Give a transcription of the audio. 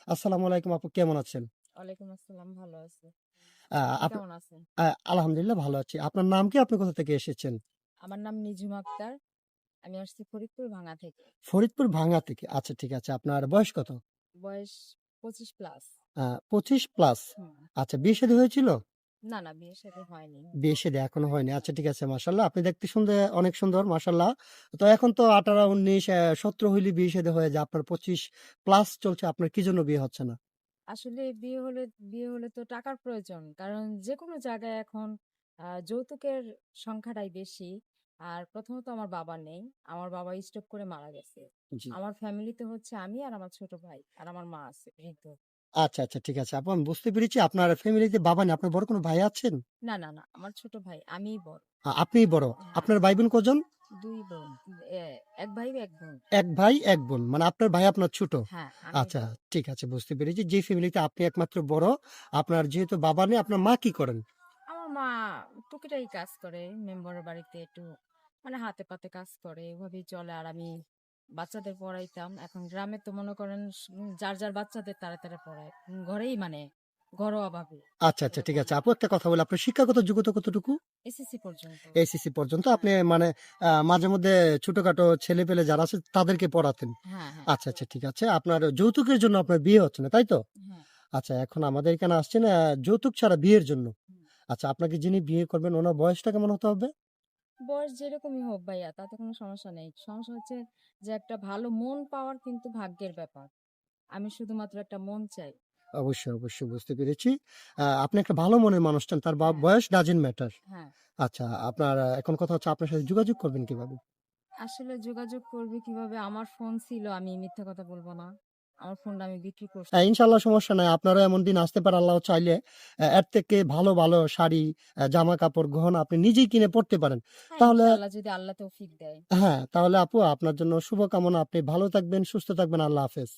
আসসালামু আলাইকুম আপু, কেমন আছেন? ওয়ালাইকুম আসসালাম, ভালো আছি। আ আপনি আপ কেমন আছেন? আলহামদুলিল্লাহ ভালো আছি। আপনার নাম কি? আপনি কোথা থেকে এসেছেন? আমার নাম নিঝুম আক্তার। আমি আসছি ফরিদপুর ভাঙ্গা থেকে। ফরিদপুর ভাঙ্গা থেকে। আচ্ছা ঠিক আছে। আপনার বয়স কত? বয়স 25 প্লাস। 25 প্লাস। হুম। আচ্ছা, বিয়ে-শাদী হয়েছিল? না, না, বিয়ে শাদী হয়নি। বিয়ে-শাদী এখনো হয়নি। আচ্ছা ঠিক আছে, মাশাআল্লাহ। আপনি দেখতে অনেক সুন্দর, মাশাআল্লাহ। তো এখন তো 18, 19, 17 হইলে বিয়ে-শাদী হয়ে যায়। আপনার 25 প্লাস চলছে। আপনার কি জন্য বিয়ে হচ্ছে না? আসলে বিয়ে হলে তো টাকার প্রয়োজন। কারণ যেকোনো জায়গায় এখন যৌতুকের সংখ্যাটাই বেশি। আর প্রথমত আমার বাবা নেই। আমার বাবা স্ট্রোক করে মারা গেছে। জি। আমার ফ্যামিলিতে হচ্ছে আমি আর আমার ছোট ভাই আর আমার মা আছে বৃদ্ধ। আচ্ছা, আচ্ছা ঠিক আছে। আপু আমি বুঝতে পেরেছি আপনার ফ্যামিলিতে বাবা নেই। আপনার বড় কোনো ভাই আছেন? না, না, না, আমার ছোট ভাই, আমিই বড়। আপনিই বড়। হ্যাঁ, আপনার ভাই-বোন কজন? ২ বোন। এ ১ ভাই ১ বোন। ১ ভাই ১ বোন। মানে আপনার ভাই আপনার ছোট। হ্যাঁ, আমি আচ্ছা, বড়। ঠিক আছে, বুঝতে পেরেছি। যে ফ্যামিলিতে আপনি একমাত্র বড়, আপনার যেহেতু বাবা নেই, আপনার মা কি করেন? আমার মা টুকিটাকি কাজ করে। মেম্বারের বাড়িতে একটু মানে হাতে পাতে কাজ করে। এভাবেই চলে। আর আমি বাচ্চাদের পড়াইতাম। এখন গ্রামে তো মনে করেন যার, যার বাচ্চাদের তারা, তারা পড়ায়। ঘরেই মানে ঘরোয়াভাবে। আচ্ছা, আচ্ছা ঠিক আছে। আপু একটা কথা বলি, আপনার শিক্ষাগত যোগ্যতা কতটুকু? এসএসসি পর্যন্ত। এসএসসি পর্যন্ত। আপনি হ্যাঁ, মানে মাঝেমধ্যে ছোটখাটো ছেলেপেলে যারা আছে তাদেরকে পড়াতেন। হ্যাঁ, হ্যাঁ, আচ্ছা, আচ্ছা ঠিক আছে। আপনার যৌতুকের জন্য আপনার বিয়ে হচ্ছে না, তাই তো? হ্যাঁ। আচ্ছা, এখন আমাদের এখানে আসছেন যৌতুক ছাড়া বিয়ের জন্য। হুম। আচ্ছা, আপনাকে যিনি বিয়ে করবেন ওনার বয়সটা কেমন হতে হবে? বয়স যেরকমই হোক ভাইয়া, তাতে কোনো সমস্যা নেই। সমস্যা হচ্ছে যে একটা ভালো মন পাওয়ার কিন্তু ভাগ্যের ব্যাপার। আমি শুধুমাত্র একটা মন চাই। অবশ্যই, অবশ্যই বুঝতে পেরেছি। আপনি একটা ভালো মনের মানুষ চান। তার হ্যাঁ, বয়স ডাজন্ট ম্যাটার। হ্যাঁ। আচ্ছা, আপনার এখন কথা হচ্ছে আপনার সাথে যোগাযোগ করবেন কিভাবে? আসলে যোগাযোগ করবে কিভাবে? আমার ফোন ছিল, আমি মিথ্যা কথা বলব না। আমার ফোনটা আমি বিক্রি করছি। ইনশাআল্লাহ সমস্যা নাই। আপনারও এমন দিন আসতে পারে আল্লাহ চাইলে এর থেকে ভালো, ভালো শাড়ি, জামা-কাপড়, গহনা আপনি নিজেই কিনে পড়তে পারেন। হ্যাঁ, তাহলে ইনশাআল্লাহ যদি আল্লাহ তৌফিক দেয়। হ্যাঁ, তাহলে আপু আপনার জন্য শুভকামনা। আপনি ভালো থাকবেন, সুস্থ থাকবেন। আল্লাহ হাফেজ।